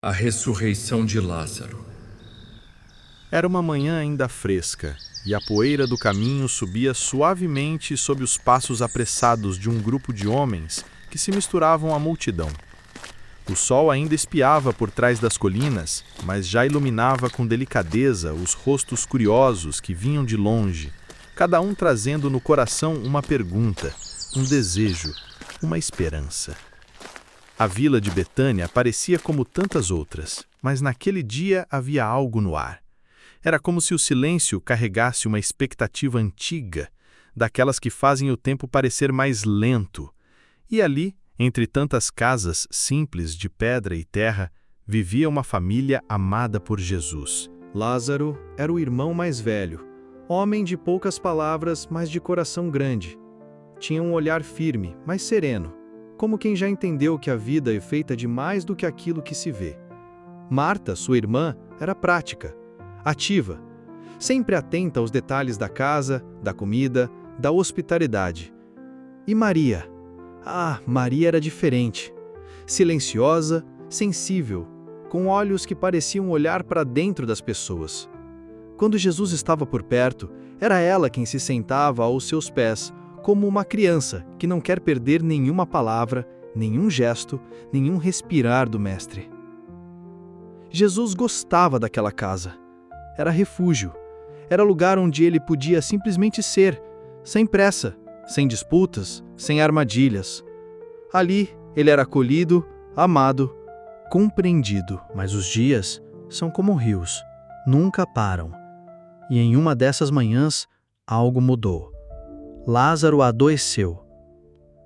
A ressurreição de Lázaro. Era uma manhã ainda fresca, e a poeira do caminho subia suavemente sob os passos apressados de um grupo de homens que se misturavam à multidão. O sol ainda espiava por trás das colinas, mas já iluminava com delicadeza os rostos curiosos que vinham de longe, cada um trazendo no coração uma pergunta, um desejo, uma esperança. A vila de Betânia parecia como tantas outras, mas naquele dia havia algo no ar. Era como se o silêncio carregasse uma expectativa antiga, daquelas que fazem o tempo parecer mais lento. E ali, entre tantas casas simples de pedra e terra, vivia uma família amada por Jesus. Lázaro era o irmão mais velho, homem de poucas palavras, mas de coração grande. Tinha um olhar firme, mas sereno, como quem já entendeu que a vida é feita de mais do que aquilo que se vê. Marta, sua irmã, era prática, ativa, sempre atenta aos detalhes da casa, da comida, da hospitalidade. E Maria? Maria era diferente. Silenciosa, sensível, com olhos que pareciam olhar para dentro das pessoas. Quando Jesus estava por perto, era ela quem se sentava aos seus pés, como uma criança que não quer perder nenhuma palavra, nenhum gesto, nenhum respirar do Mestre. Jesus gostava daquela casa. Era refúgio. Era lugar onde ele podia simplesmente ser, sem pressa, sem disputas, sem armadilhas. Ali, ele era acolhido, amado, compreendido. Mas os dias são como rios, nunca param. E em uma dessas manhãs, algo mudou. Lázaro adoeceu.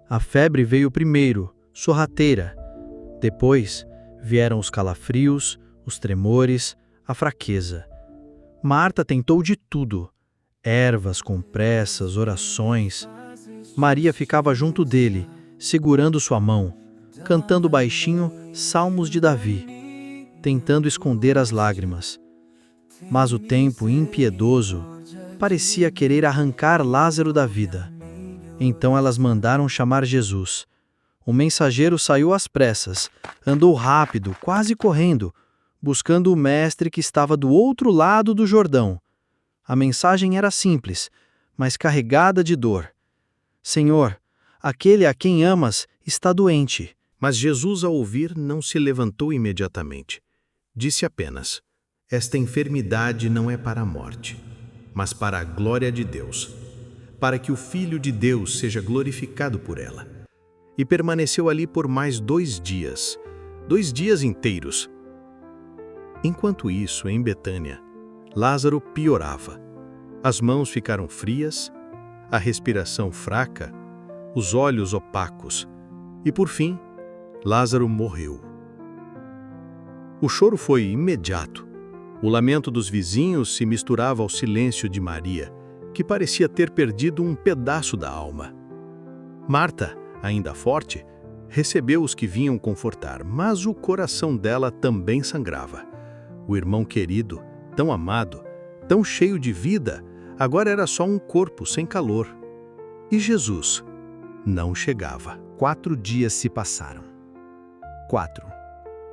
A febre veio primeiro, sorrateira. Depois vieram os calafrios, os tremores, a fraqueza. Marta tentou de tudo: ervas, compressas, orações. Maria ficava junto dele, segurando sua mão, cantando baixinho salmos de Davi, tentando esconder as lágrimas. Mas o tempo impiedoso parecia querer arrancar Lázaro da vida. Então elas mandaram chamar Jesus. O mensageiro saiu às pressas, andou rápido, quase correndo, buscando o mestre que estava do outro lado do Jordão. A mensagem era simples, mas carregada de dor. Senhor, aquele a quem amas está doente. Mas Jesus, ao ouvir, não se levantou imediatamente. Disse apenas: esta enfermidade não é para a morte, mas para a glória de Deus, para que o Filho de Deus seja glorificado por ela. E permaneceu ali por mais 2 dias inteiros. Enquanto isso, em Betânia, Lázaro piorava. As mãos ficaram frias, a respiração fraca, os olhos opacos, e por fim, Lázaro morreu. O choro foi imediato. O lamento dos vizinhos se misturava ao silêncio de Maria, que parecia ter perdido um pedaço da alma. Marta, ainda forte, recebeu os que vinham confortar, mas o coração dela também sangrava. O irmão querido, tão amado, tão cheio de vida, agora era só um corpo sem calor. E Jesus não chegava. 4 dias se passaram. 4.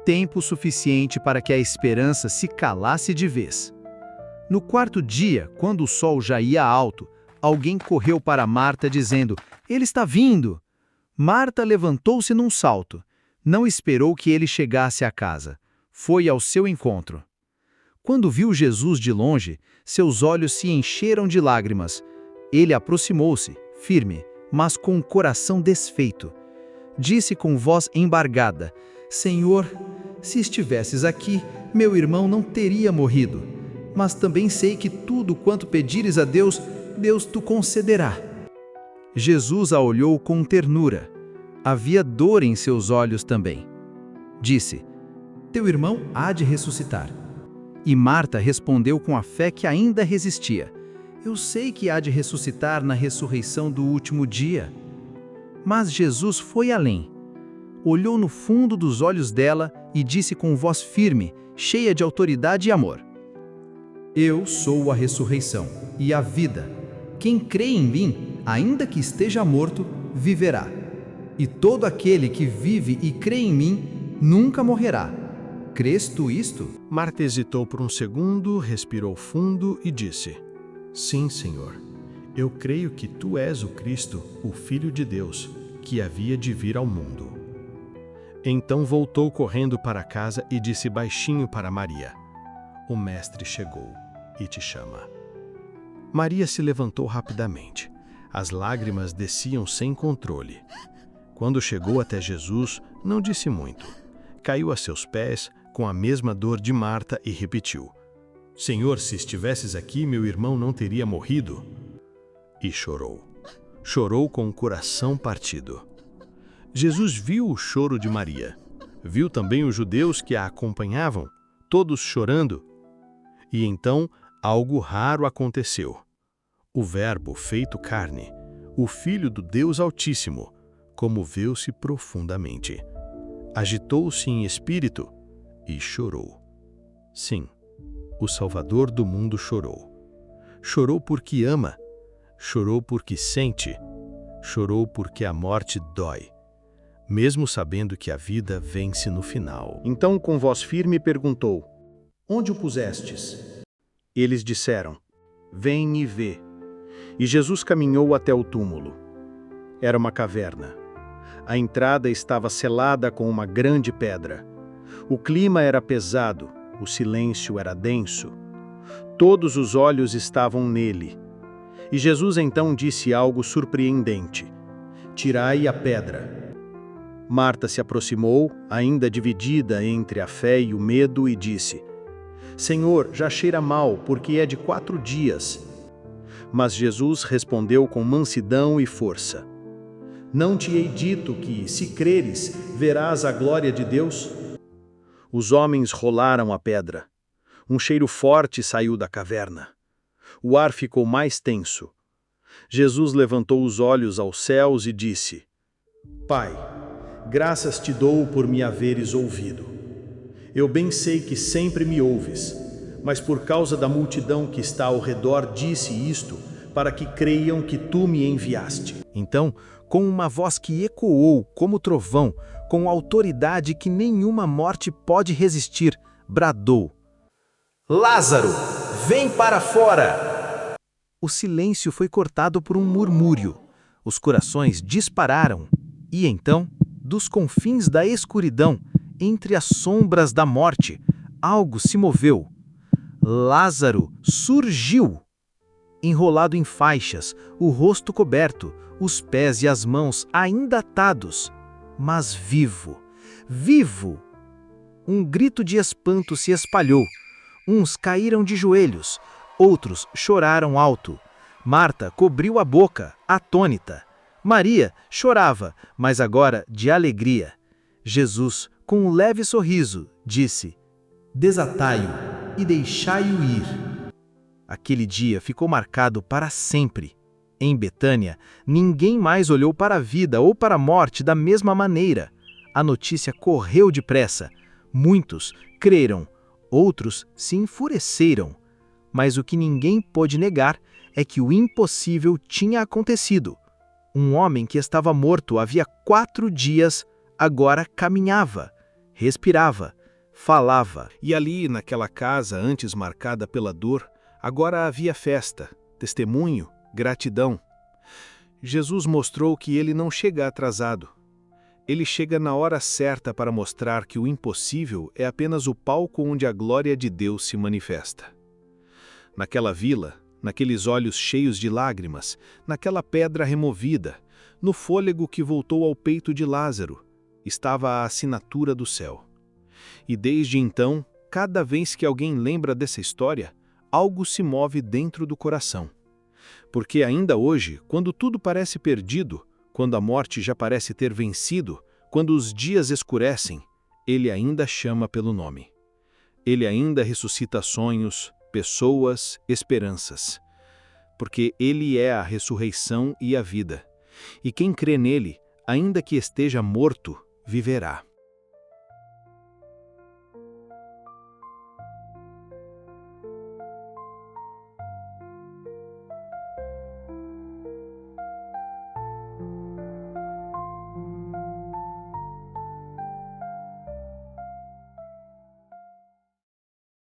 Tempo suficiente para que a esperança se calasse de vez. No 4º dia, quando o sol já ia alto, alguém correu para Marta dizendo: ele está vindo! Marta levantou-se num salto. Não esperou que ele chegasse à casa. Foi ao seu encontro. Quando viu Jesus de longe, seus olhos se encheram de lágrimas. Ele aproximou-se, firme, mas com o coração desfeito. Disse com voz embargada: Senhor, se estivesses aqui, meu irmão não teria morrido. Mas também sei que tudo quanto pedires a Deus, Deus te concederá. Jesus a olhou com ternura. Havia dor em seus olhos também. Disse: teu irmão há de ressuscitar. E Marta respondeu com a fé que ainda resistia: eu sei que há de ressuscitar na ressurreição do último dia. Mas Jesus foi além. Olhou no fundo dos olhos dela e disse com voz firme, cheia de autoridade e amor: eu sou a ressurreição e a vida. Quem crê em mim, ainda que esteja morto, viverá. E todo aquele que vive e crê em mim, nunca morrerá. Crês tu isto? Marta hesitou por um segundo, respirou fundo e disse: Sim, Senhor. Eu creio que tu és o Cristo, o Filho de Deus, que havia de vir ao mundo. Então voltou correndo para casa e disse baixinho para Maria: O Mestre chegou e te chama. Maria se levantou rapidamente. As lágrimas desciam sem controle. Quando chegou até Jesus, não disse muito. Caiu a seus pés, com a mesma dor de Marta, e repetiu: Senhor, se estivesses aqui, meu irmão não teria morrido. E chorou. Chorou com o coração partido. Jesus viu o choro de Maria. Viu também os judeus que a acompanhavam, todos chorando. E então algo raro aconteceu. O Verbo feito carne, o Filho do Deus Altíssimo, comoveu-se profundamente. Agitou-se em espírito e chorou. Sim, o Salvador do mundo chorou. Chorou porque ama, chorou porque sente, chorou porque a morte dói, mesmo sabendo que a vida vence no final. Então, com voz firme, perguntou: Onde o pusestes? Eles disseram: Vem e vê. E Jesus caminhou até o túmulo. Era uma caverna. A entrada estava selada com uma grande pedra. O clima era pesado, o silêncio era denso. Todos os olhos estavam nele. E Jesus então disse algo surpreendente: Tirai a pedra. Marta se aproximou, ainda dividida entre a fé e o medo, e disse: Senhor, já cheira mal, porque é de 4 dias. Mas Jesus respondeu com mansidão e força: Não te hei dito que, se creres, verás a glória de Deus? Os homens rolaram a pedra. Um cheiro forte saiu da caverna. O ar ficou mais tenso. Jesus levantou os olhos aos céus e disse: Pai, graças te dou por me haveres ouvido. Eu bem sei que sempre me ouves, mas por causa da multidão que está ao redor disse isto, para que creiam que tu me enviaste. Então, com uma voz que ecoou como trovão, com autoridade que nenhuma morte pode resistir, bradou: Lázaro, vem para fora! O silêncio foi cortado por um murmúrio. Os corações dispararam. E então, dos confins da escuridão, entre as sombras da morte, algo se moveu. Lázaro surgiu! Enrolado em faixas, o rosto coberto, os pés e as mãos ainda atados, mas vivo, vivo! Um grito de espanto se espalhou. Uns caíram de joelhos, outros choraram alto. Marta cobriu a boca, atônita. Maria chorava, mas agora de alegria. Jesus, com um leve sorriso, disse: Desatai-o e deixai-o ir. Aquele dia ficou marcado para sempre. Em Betânia, ninguém mais olhou para a vida ou para a morte da mesma maneira. A notícia correu depressa. Muitos creram, outros se enfureceram. Mas o que ninguém pôde negar é que o impossível tinha acontecido. Um homem que estava morto havia 4 dias, agora caminhava, respirava, falava. E ali, naquela casa antes marcada pela dor, agora havia festa, testemunho, gratidão. Jesus mostrou que ele não chega atrasado. Ele chega na hora certa para mostrar que o impossível é apenas o palco onde a glória de Deus se manifesta. Naquela vila, naqueles olhos cheios de lágrimas, naquela pedra removida, no fôlego que voltou ao peito de Lázaro, estava a assinatura do céu. E desde então, cada vez que alguém lembra dessa história, algo se move dentro do coração. Porque ainda hoje, quando tudo parece perdido, quando a morte já parece ter vencido, quando os dias escurecem, ele ainda chama pelo nome. Ele ainda ressuscita sonhos, pessoas, esperanças. Porque ele é a ressurreição e a vida. E quem crê nele, ainda que esteja morto, viverá.